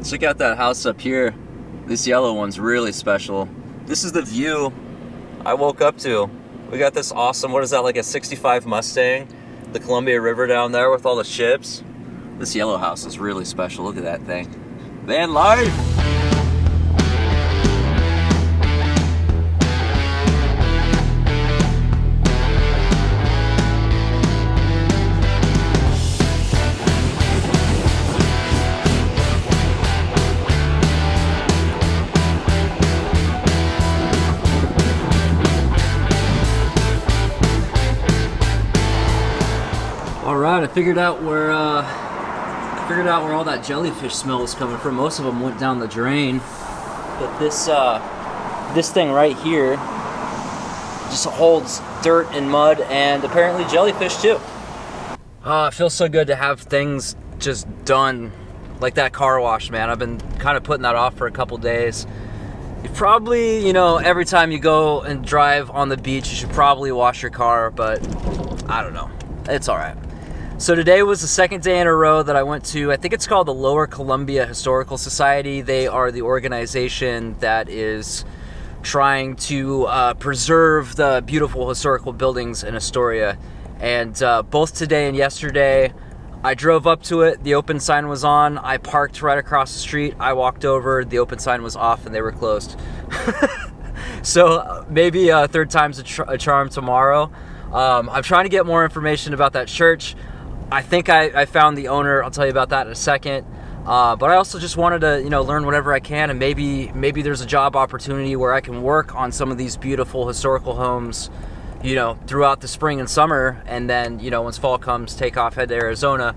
Check out that house up here. This yellow one's really special. This is the view I woke up to. We got this awesome, what is that, like a 65 Mustang? The Columbia River down there with all the ships. This yellow house is really special. Look at that thing. Vanlife! Alright, I figured out where all that jellyfish smell was coming from. Most of them went down the drain, but this thing right here just holds dirt and mud and apparently jellyfish too. It feels so good to have things just done, like that car wash, man. I've been kind of putting that off for a couple days. You probably, every time you go and drive on the beach, you should probably wash your car, but I don't know. It's all right. So today was the second day in a row that I went to, I think it's called the Lower Columbia Historical Society. They are the organization that is trying to preserve the beautiful historical buildings in Astoria. And both today and yesterday, I drove up to it, the open sign was on, I parked right across the street, I walked over, the open sign was off and they were closed. So maybe third time's a charm tomorrow. I'm trying to get more information about that church. I think I found the owner. I'll tell you about that in a second. But I also just wanted to, learn whatever I can, and maybe there's a job opportunity where I can work on some of these beautiful historical homes, throughout the spring and summer, and then, once fall comes, take off, head to Arizona.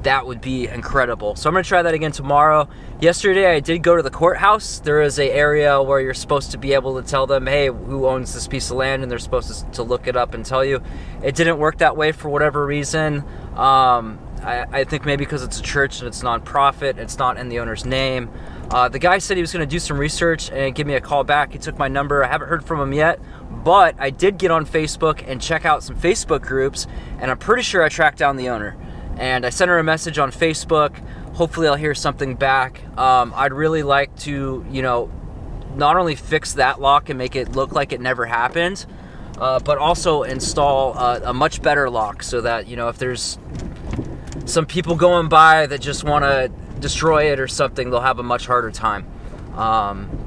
That would be incredible. So I'm gonna try that again tomorrow. Yesterday I did go to the courthouse. There is an area where you're supposed to be able to tell them, hey, who owns this piece of land, and they're supposed to look it up and tell you. It didn't work that way for whatever reason. I think maybe because it's a church and it's nonprofit, it's not in the owner's name. The guy said he was going to do some research and give me a call back. He took my number. I haven't heard from him yet, but I did get on Facebook and check out some Facebook groups, and I'm pretty sure I tracked down the owner. And I sent her a message on Facebook. Hopefully I'll hear something back. I'd really like to, not only fix that lock and make it look like it never happened, but also install a much better lock so that, if there's some people going by that just want to destroy it or something, they'll have a much harder time.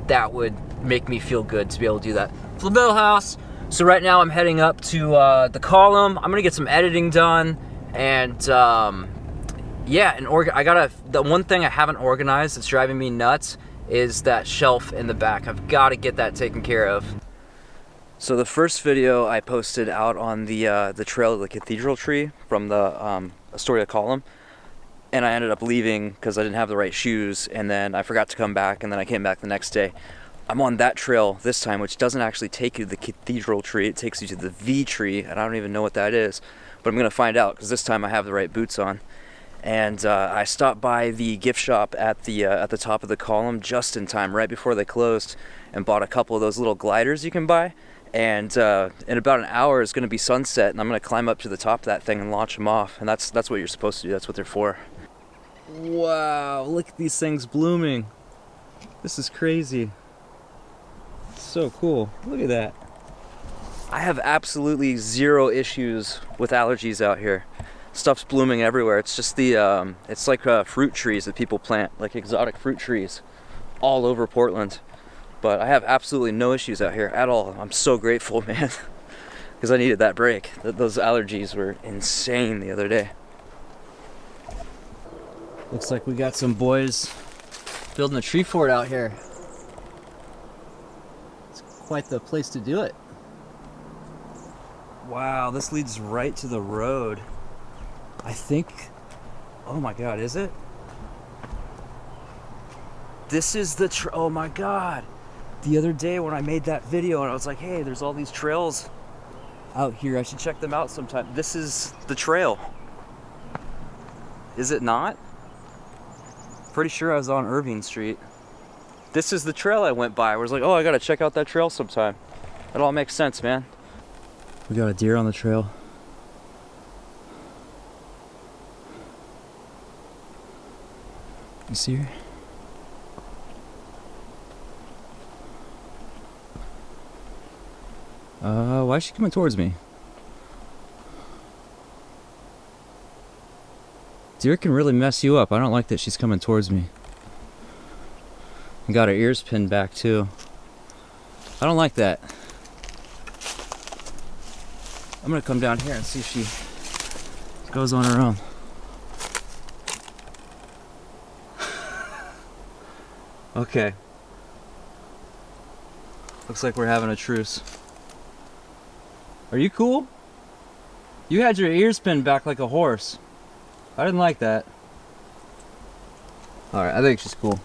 That would make me feel good to be able to do that. Flavel House. So right now I'm heading up to the column. I'm gonna get some editing done, and yeah, the one thing I haven't organized that's driving me nuts is that shelf in the back. I've got to get that taken care of. So the first video I posted out on the trail of the cathedral tree from the Astoria column, and I ended up leaving because I didn't have the right shoes, and then I forgot to come back, and then I came back the next day. I'm on that trail this time, which doesn't actually take you to the cathedral tree, it takes you to the V tree, and I don't even know what that is, but I'm gonna find out because this time I have the right boots on. And I stopped by the gift shop at the top of the column just in time, right before they closed, and bought a couple of those little gliders you can buy. And in about an hour it's going to be sunset, and I'm going to climb up to the top of that thing and launch them off. And that's what you're supposed to do. That's what they're for. Wow! Look at these things blooming. This is crazy. It's so cool. Look at that. I have absolutely zero issues with allergies out here. Stuff's blooming everywhere. It's just it's like fruit trees that people plant, like exotic fruit trees, all over Portland. But I have absolutely no issues out here at all. I'm so grateful, man, because I needed that break. Those allergies were insane the other day. Looks like we got some boys building a tree fort out here. It's quite the place to do it. Wow, this leads right to the road. I think, oh my God, is it? This is the oh my God. The other day when I made that video and I was like, hey, there's all these trails out here, I should check them out sometime. This is the trail. Is it not? Pretty sure I was on Irving Street. This is the trail I went by. I was like, oh, I gotta check out that trail sometime. It all makes sense, man. We got a deer on the trail. You see her? Why is she coming towards me? Deer can really mess you up. I don't like that she's coming towards me. And got her ears pinned back too. I don't like that. I'm gonna come down here and see if she goes on her own. Okay. Looks like we're having a truce. Are you cool? You had your ears pinned back like a horse. I didn't like that. Alright, I think she's cool.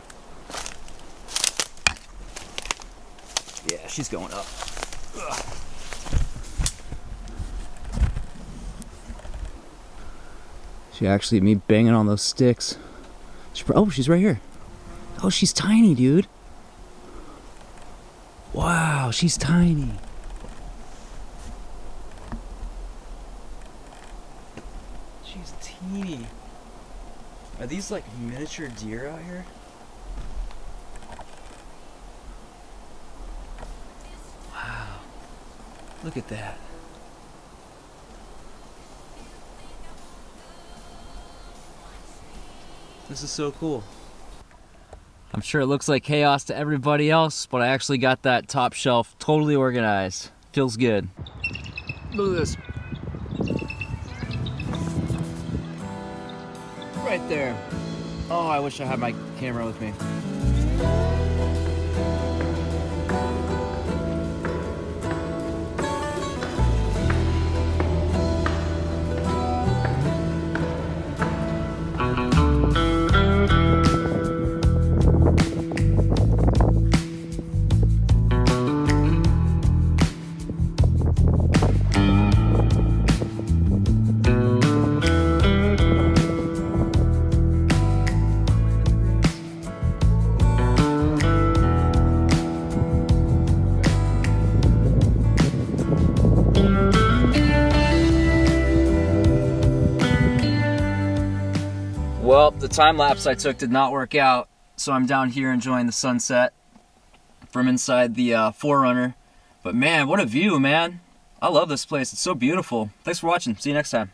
Yeah, she's going up. Ugh. She actually, me banging on those sticks. Oh, she's right here. Oh, she's tiny, dude. Wow, she's tiny. She's teeny. Are these like miniature deer out here? Wow. Look at that. This is so cool. I'm sure it looks like chaos to everybody else, but I actually got that top shelf totally organized. Feels good. Look at this. Right there. Oh, I wish I had my camera with me. Well, the time lapse I took did not work out, so I'm down here enjoying the sunset from inside the Forerunner. But man, what a view, man. I love this place. It's so beautiful. Thanks for watching. See you next time.